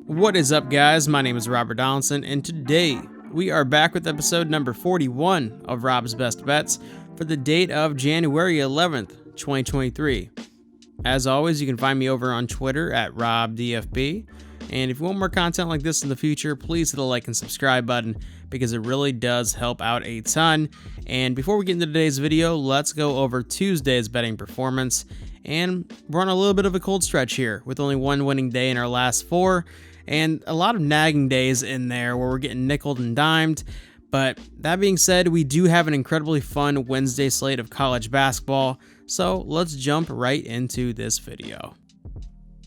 What is up, guys? My name is Robert Donaldson, and today we are back with episode number 41 of Rob's Best Bets for the date of January 11th, 2023. As always, you can find me over on Twitter at RobDFB, and if you want more content like this in the future, please hit the like and subscribe button because it really does help out a ton. And before we get into today's video, let's go over Tuesday's betting performance. And we're on a little bit of a cold stretch here with only one winning day in our last four, and a lot of nagging days in there where we're getting nickeled and dimed. But that being said, we do have an incredibly fun Wednesday slate of college basketball, so let's jump right into this video.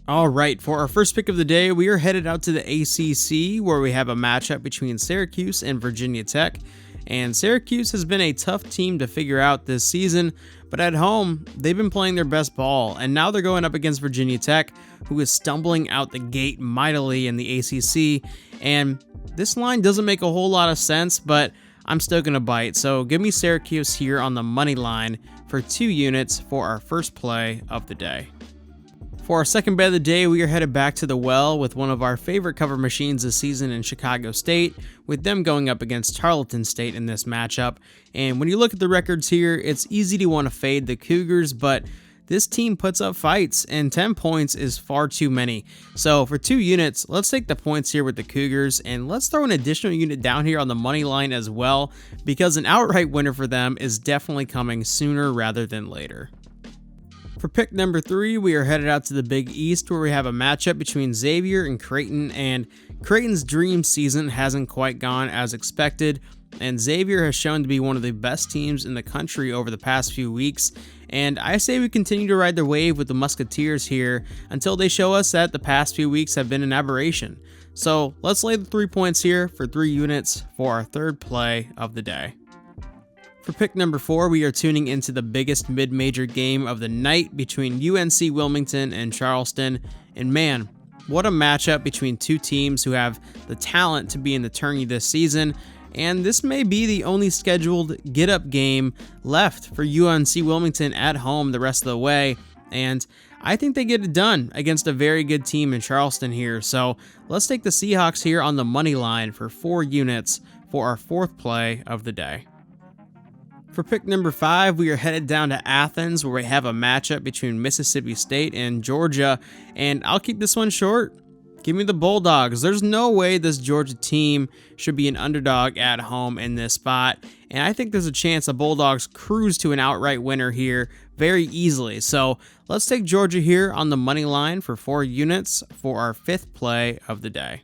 Alright, for our first pick of the day, we are headed out to the ACC where we have a matchup between Syracuse and Virginia Tech. And Syracuse has been a tough team to figure out this season, but at home, they've been playing their best ball, and now they're going up against Virginia Tech, who is stumbling out the gate mightily in the ACC, and this line doesn't make a whole lot of sense, but I'm still going to bite, so give me Syracuse here on the money line for 2 units for our first play of the day. For our second bet of the day, we are headed back to the well with one of our favorite cover machines this season in Chicago State, with them going up against Tarleton State in this matchup. And when you look at the records here, it's easy to want to fade the Cougars, but this team puts up fights, and 10 points is far too many. So for 2 units, let's take the points here with the Cougars, and let's throw an additional unit down here on the money line as well, because an outright winner for them is definitely coming sooner rather than later. For pick number 3, we are headed out to the Big East where we have a matchup between Xavier and Creighton, and Creighton's dream season hasn't quite gone as expected, and Xavier has shown to be one of the best teams in the country over the past few weeks, and I say we continue to ride the wave with the Musketeers here until they show us that the past few weeks have been an aberration. So let's lay the 3 points here for 3 units for our third play of the day. For pick number 4, we are tuning into the biggest mid-major game of the night between UNC Wilmington and Charleston, and man, what a matchup between two teams who have the talent to be in the tourney this season, and this may be the only scheduled get-up game left for UNC Wilmington at home the rest of the way, and I think they get it done against a very good team in Charleston here, so let's take the Seahawks here on the money line for 4 units for our fourth play of the day. For pick number 5, we are headed down to Athens where we have a matchup between Mississippi State and Georgia, and I'll keep this one short. Give me the Bulldogs. There's no way this Georgia team should be an underdog at home in this spot, and I think there's a chance the Bulldogs cruise to an outright winner here very easily. So let's take Georgia here on the money line for 4 units for our 5th play of the day.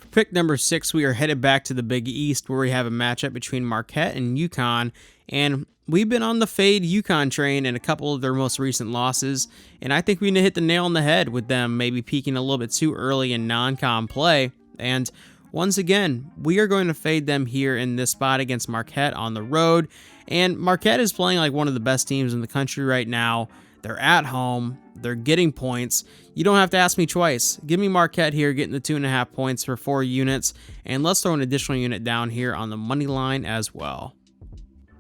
Pick number 6, we are headed back to the Big East where we have a matchup between Marquette and UConn, and we've been on the fade UConn train in a couple of their most recent losses, and I think we hit the nail on the head with them maybe peaking a little bit too early in non-con play, and once again, we are going to fade them here in this spot against Marquette on the road, and Marquette is playing like one of the best teams in the country right now. They're at home. They're getting points. You don't have to ask me twice. Give me Marquette here getting the 2.5 points for 4 units, and let's throw an additional unit down here on the money line as well.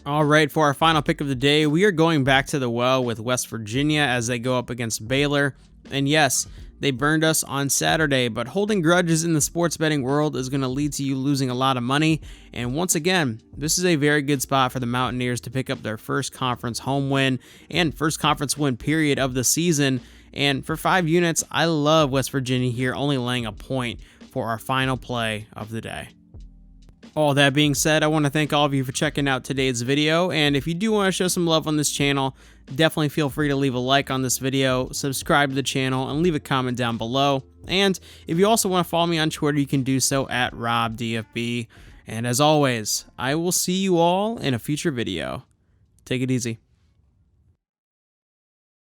All right, for our final pick of the day, we are going back to the well with West Virginia as they go up against Baylor. And yes, they burned us on Saturday, but holding grudges in the sports betting world is going to lead to you losing a lot of money. And once again, this is a very good spot for the Mountaineers to pick up their first conference home win and first conference win period of the season. And for 5 units, I love West Virginia here, only laying a point for our final play of the day. All that being said, I want to thank all of you for checking out today's video, and if you do want to show some love on this channel, definitely feel free to leave a like on this video, subscribe to the channel, and leave a comment down below. And if you also want to follow me on Twitter, you can do so at RobDFB. And as always, I will see you all in a future video. Take it easy.